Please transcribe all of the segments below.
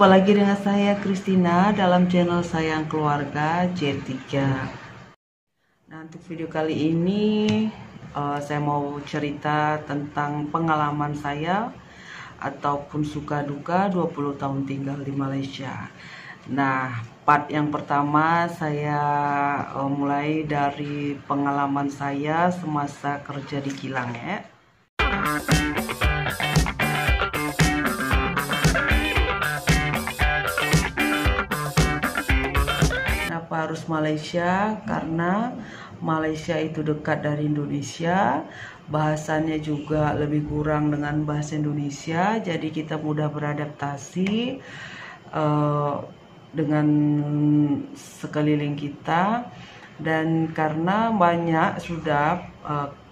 Jumpa lagi dengan saya Christina dalam channel Sayang Keluarga C3. Nah, untuk video kali ini saya mau cerita tentang pengalaman saya ataupun suka duka 20 tahun tinggal di Malaysia. Nah, part yang pertama saya mulai dari pengalaman saya semasa kerja di kilang ya. Kenapa harus Malaysia? Karena Malaysia itu dekat dari Indonesia, bahasanya juga lebih kurang dengan bahasa Indonesia, jadi kita mudah beradaptasi dengan sekeliling kita. Dan karena banyak sudah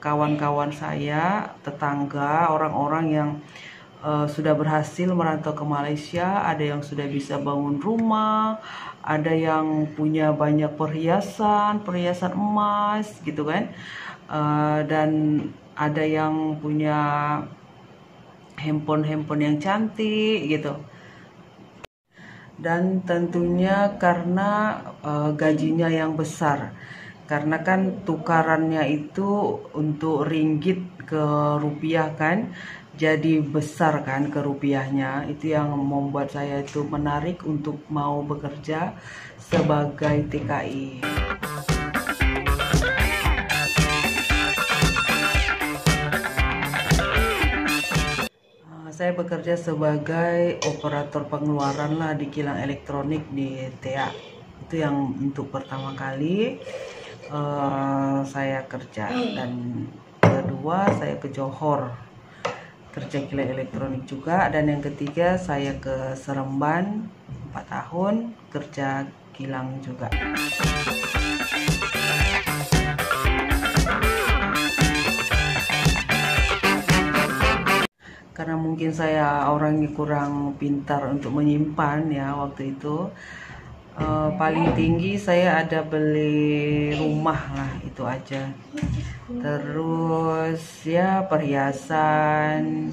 kawan-kawan saya, tetangga, orang-orang yang sudah berhasil merantau ke Malaysia, ada yang sudah bisa bangun rumah, ada yang punya banyak perhiasan emas gitu kan, dan ada yang punya handphone yang cantik gitu. Dan tentunya karena gajinya yang besar, karena kan tukarannya itu untuk ringgit ke rupiah kan, jadi besar kan ke rupiahnya. Itu yang membuat saya itu menarik untuk mau bekerja sebagai TKI. Saya bekerja sebagai operator pengeluaran lah di kilang elektronik di TEA. Itu yang untuk pertama kali saya kerja. Dan kedua saya ke Johor kerja kilang elektronik juga, dan yang ketiga saya ke Seremban 4 tahun kerja kilang juga. Karena mungkin saya orangnya kurang pintar untuk menyimpan ya waktu itu, paling tinggi saya ada beli rumah lah, itu aja. Terus ya perhiasan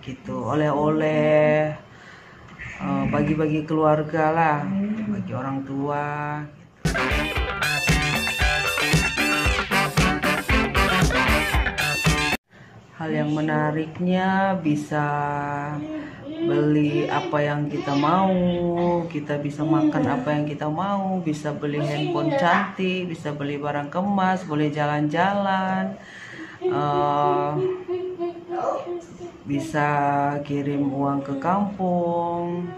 gitu, oleh-oleh, bagi-bagi keluarga lah, bagi orang tua gitu. Hal yang menariknya bisa beli apa yang kita mau, kita bisa makan apa yang kita mau, bisa beli handphone cantik, bisa beli barang kemas, boleh jalan-jalan, bisa kirim uang ke kampung.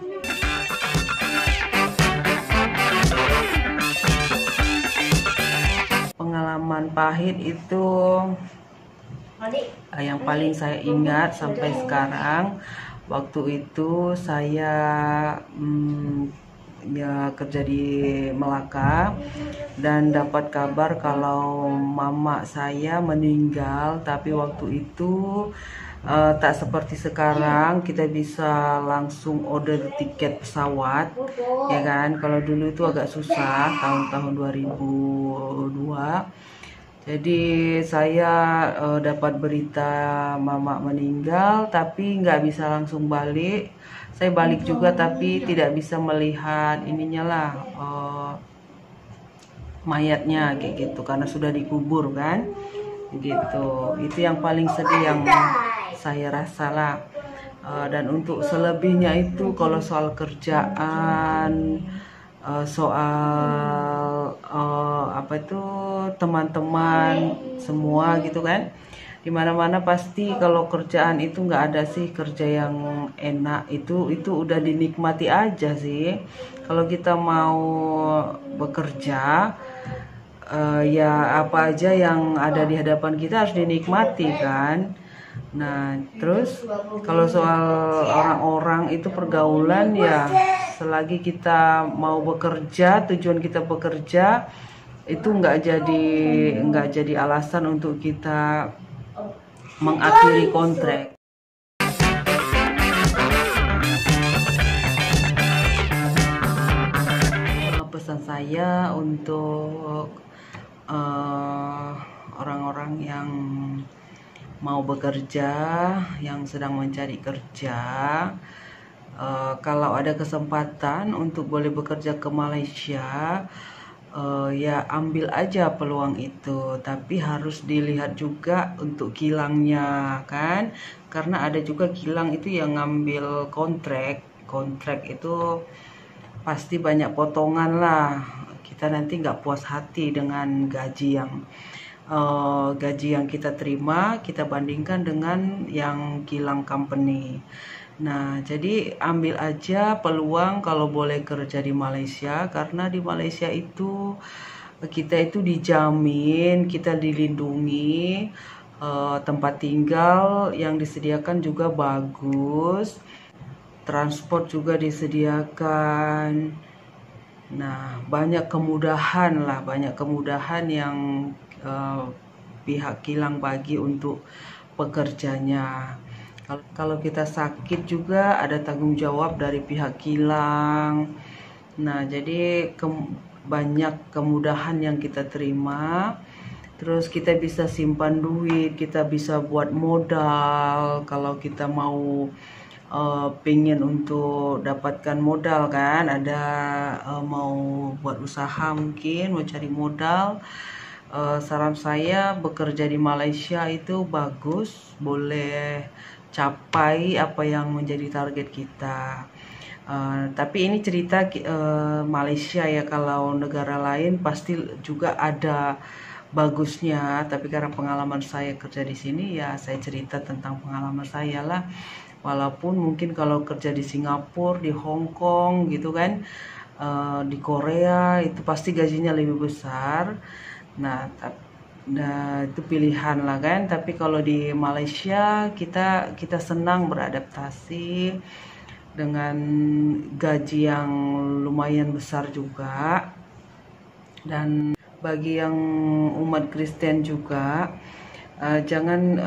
Pengalaman pahit itu yang paling saya ingat sampai sekarang. Waktu itu saya ya kerja di Melaka dan dapat kabar kalau mama saya meninggal. Tapi waktu itu tak seperti sekarang kita bisa langsung order tiket pesawat ya kan. Kalau dulu itu agak susah tahun-tahun 2002. Jadi saya dapat berita mama meninggal, tapi nggak bisa langsung balik. Saya balik juga, tapi tidak bisa melihat ininya lah, mayatnya kayak gitu, karena sudah dikubur kan, gitu. Itu yang paling sedih yang saya rasa lah. Dan untuk selebihnya itu kalau soal kerjaan, soal apa itu teman-teman semua gitu kan, dimana-mana pasti kalau kerjaan itu nggak ada sih kerja yang enak. Itu udah dinikmati aja sih. Kalau kita mau bekerja ya apa aja yang ada di hadapan kita harus dinikmati kan. Nah, terus kalau soal orang-orang itu pergaulan ya, selagi kita mau bekerja, tujuan kita bekerja itu nggak jadi alasan untuk kita mengakhiri kontrak. Pesan saya untuk orang-orang yang mau bekerja, yang sedang mencari kerja, Kalau ada kesempatan untuk boleh bekerja ke Malaysia, ya ambil aja peluang itu, tapi harus dilihat juga untuk kilangnya kan, karena ada juga kilang itu yang ngambil kontrak itu pasti banyak potongan lah, kita nanti nggak puas hati dengan gaji yang kita terima, kita bandingkan dengan yang kilang company. Nah, jadi ambil aja peluang kalau boleh kerja di Malaysia, karena di Malaysia itu kita itu dijamin, kita dilindungi, tempat tinggal yang disediakan juga bagus, transport juga disediakan. Nah, banyak kemudahan yang pihak kilang bagi untuk pekerjanya. Kalau kita sakit juga ada tanggung jawab dari pihak kilang. Nah, jadi banyak kemudahan yang kita terima. Terus kita bisa simpan duit, kita bisa buat modal. Kalau kita mau pengen untuk dapatkan modal kan, ada mau buat usaha mungkin, mau cari modal. Saran saya bekerja di Malaysia itu bagus, boleh capai apa yang menjadi target kita. Tapi ini cerita Malaysia ya, kalau negara lain pasti juga ada bagusnya. Tapi karena pengalaman saya kerja di sini, ya saya cerita tentang pengalaman saya lah. Walaupun mungkin kalau kerja di Singapura, di Hong Kong gitu kan, di Korea itu pasti gajinya lebih besar. Nah, itu pilihan lah kan. Tapi kalau di Malaysia kita senang beradaptasi dengan gaji yang lumayan besar juga. Dan bagi yang umat Kristen juga, jangan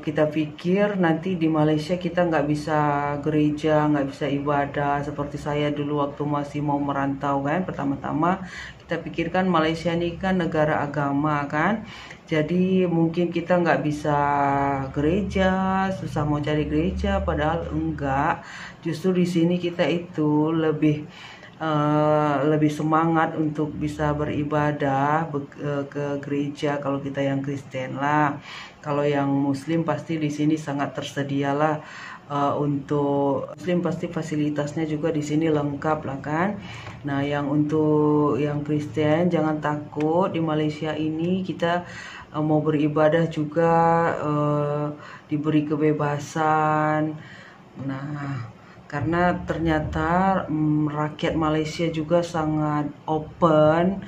kita pikir nanti di Malaysia kita nggak bisa gereja, nggak bisa ibadah. Seperti saya dulu waktu masih mau merantau kan, pertama-tama kita pikirkan Malaysia ini kan negara agama kan, jadi mungkin kita nggak bisa gereja, susah mau cari gereja. Padahal enggak, justru di sini kita itu lebih semangat untuk bisa beribadah ke gereja kalau kita yang Kristen lah. Kalau yang Muslim pasti di sini sangat tersedialah, untuk Muslim pasti fasilitasnya juga di sini lengkap lah kan. Nah, yang untuk yang Kristen jangan takut, di Malaysia ini kita mau beribadah juga diberi kebebasan. Nah, karena ternyata rakyat Malaysia juga sangat open,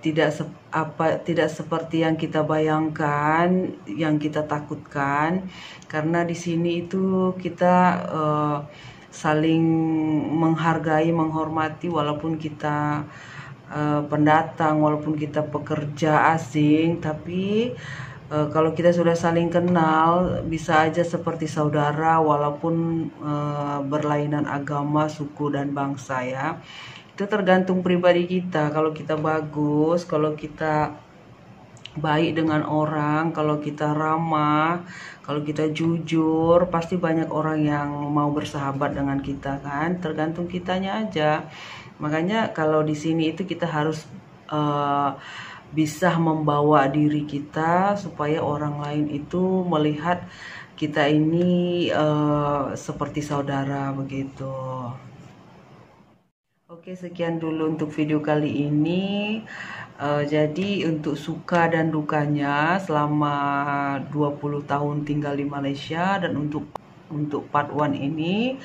tidak seperti yang kita bayangkan, yang kita takutkan. Karena di sini itu kita saling menghargai, menghormati, walaupun kita pendatang, walaupun kita pekerja asing, tapi kalau kita sudah saling kenal, bisa aja seperti saudara walaupun berlainan agama, suku, dan bangsa ya. Itu tergantung pribadi kita. Kalau kita bagus, kalau kita baik dengan orang, kalau kita ramah, kalau kita jujur, pasti banyak orang yang mau bersahabat dengan kita kan. Tergantung kitanya aja. Makanya kalau di sini itu kita harus bisa membawa diri kita supaya orang lain itu melihat kita ini seperti saudara begitu. Oke, sekian dulu untuk video kali ini. Jadi untuk suka dan dukanya selama 20 tahun tinggal di Malaysia, dan untuk part 1 ini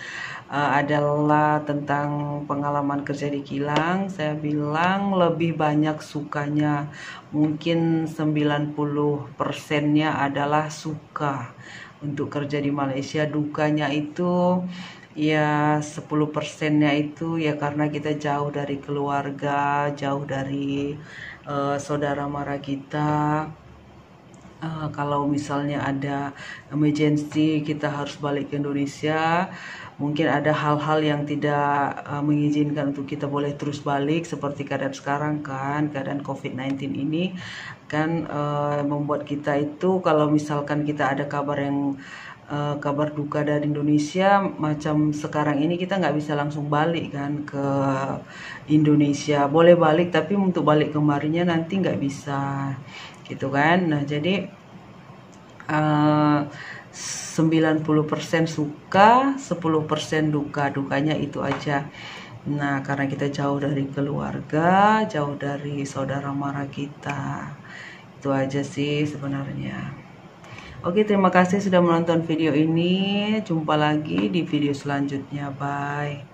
adalah tentang pengalaman kerja di kilang. Saya bilang lebih banyak sukanya, mungkin 90%-nya adalah suka untuk kerja di Malaysia. Dukanya itu ya 10%-nya itu ya karena kita jauh dari keluarga, jauh dari saudara mara kita. Kalau misalnya ada emergency kita harus balik ke Indonesia, mungkin ada hal-hal yang tidak mengizinkan untuk kita boleh terus balik, seperti keadaan sekarang kan, keadaan COVID-19 ini kan membuat kita itu kalau misalkan kita ada kabar yang kabar duka dari Indonesia. Macam sekarang ini kita nggak bisa langsung balik kan ke Indonesia. Boleh balik, tapi untuk balik kemarinnya nanti nggak bisa gitu kan. Nah jadi 90% suka, 10% duka. Dukanya itu aja. Nah, karena kita jauh dari keluarga, jauh dari saudara mara kita. Itu aja sih sebenarnya. Oke, terima kasih sudah menonton video ini. Jumpa lagi di video selanjutnya. Bye.